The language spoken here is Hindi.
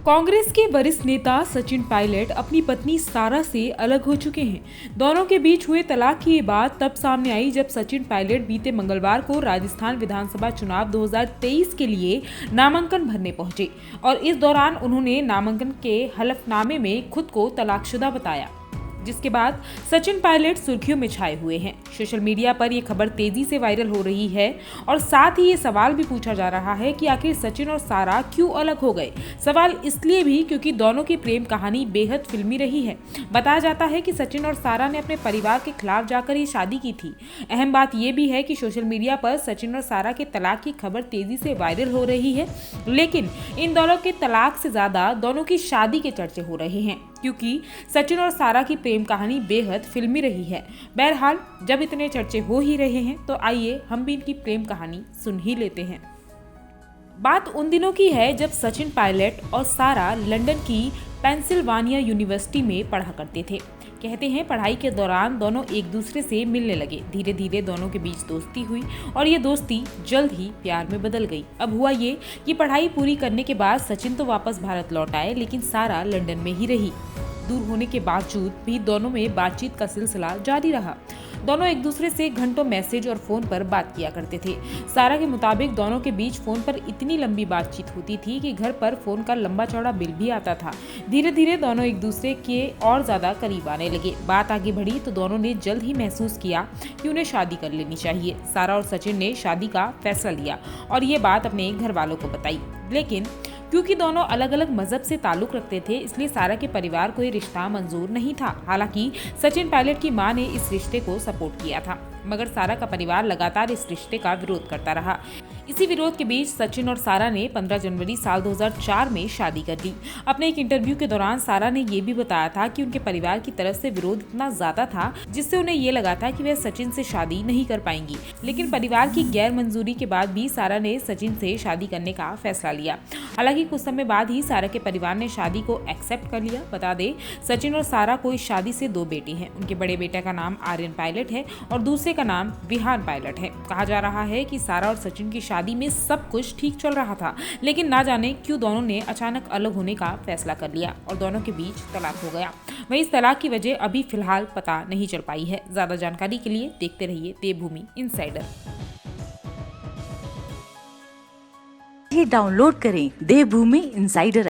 कांग्रेस के वरिष्ठ नेता सचिन पायलट अपनी पत्नी सारा से अलग हो चुके हैं। दोनों के बीच हुए तलाक की ये बात तब सामने आई जब सचिन पायलट बीते मंगलवार को राजस्थान विधानसभा चुनाव 2023 के लिए नामांकन भरने पहुंचे और इस दौरान उन्होंने नामांकन के हलफनामे में खुद को तलाकशुदा बताया, जिसके बाद सचिन पायलट सुर्खियों में छाए हुए हैं। सोशल मीडिया पर यह खबर तेजी से वायरल हो रही है और साथ ही ये सवाल भी पूछा जा रहा है कि आखिर सचिन और सारा क्यों अलग हो गए। सवाल इसलिए भी क्योंकि दोनों की प्रेम कहानी बेहद फिल्मी रही है। बताया जाता है कि सचिन और सारा ने अपने परिवार के खिलाफ जाकर ये शादी की थी। अहम बात यह भी है कि सोशल मीडिया पर सचिन और सारा के तलाक की खबर तेजी से वायरल हो रही है, लेकिन इन दोनों के तलाक से ज्यादा दोनों की शादी के चर्चे हो रहे हैं, क्योंकि सचिन और सारा की प्रेम कहानी बेहद फिल्मी रही है। बहरहाल, जब इतने चर्चे हो ही रहे हैं तो आइए हम भी इनकी प्रेम कहानी सुन ही लेते हैं। बात उन दिनों की है जब सचिन पायलट और सारा लंदन की पेंसिल्वानिया यूनिवर्सिटी में पढ़ा करते थे। कहते हैं पढ़ाई के दौरान दोनों एक दूसरे से मिलने लगे। धीरे धीरे दोनों के बीच दोस्ती हुई और ये दोस्ती जल्द ही प्यार में बदल गई। अब हुआ ये कि पढ़ाई पूरी करने के बाद सचिन तो वापस भारत लौट आए, लेकिन सारा लंदन में ही रही। दूर होने के बावजूद भी दोनों में बातचीत का सिलसिला जारी रहा। दोनों एक दूसरे से घंटों मैसेज और फोन पर बात किया करते थे। सारा के मुताबिक दोनों के बीच फोन पर इतनी लंबी बातचीत होती थी कि घर पर फोन का लंबा चौड़ा बिल भी आता था। धीरे धीरे दोनों एक दूसरे के और ज्यादा करीब आने लगे। बात आगे बढ़ी तो दोनों ने जल्द ही महसूस किया कि उन्हें शादी कर लेनी चाहिए। सारा और सचिन ने शादी का फैसला लिया और ये बात अपने घर वालों को बताई, लेकिन क्योंकि दोनों अलग अलग मजहब से ताल्लुक रखते थे, इसलिए सारा के परिवार को ये रिश्ता मंजूर नहीं था। हालांकि सचिन पायलट की मां ने इस रिश्ते को सपोर्ट किया था, मगर सारा का परिवार लगातार इस रिश्ते का विरोध करता रहा। इसी विरोध के बीच सचिन और सारा ने 15 जनवरी साल 2004 में शादी कर ली। अपने एक इंटरव्यू के दौरान सारा ने ये भी बताया था कि उनके परिवार की तरफ से विरोध इतना ज्यादा था जिससे उन्हें ये लगा था कि वह सचिन से शादी नहीं कर पाएंगी, लेकिन परिवार की गैर मंजूरी के बाद भी सारा ने सचिन से शादी करने का फैसला लिया। हालांकि कुछ समय बाद ही सारा के परिवार ने शादी को एक्सेप्ट कर लिया। बता दें, सचिन और सारा को इस शादी से 2 बेटे हैं। उनके बड़े बेटे का नाम आर्यन पायलट है और दूसरे का नाम विहान पायलट है। कहा जा रहा है कि सारा और सचिन की शादी में सब कुछ ठीक चल रहा था, लेकिन ना जाने क्यों दोनों ने अचानक अलग होने का फैसला कर लिया और दोनों के बीच तलाक हो गया। वहीं इस तलाक की वजह अभी फिलहाल पता नहीं चल पाई है। ज्यादा जानकारी के लिए देखते रहिए देवभूमि इनसाइडर। डाउनलोड करें देवभूमि इनसाइडर।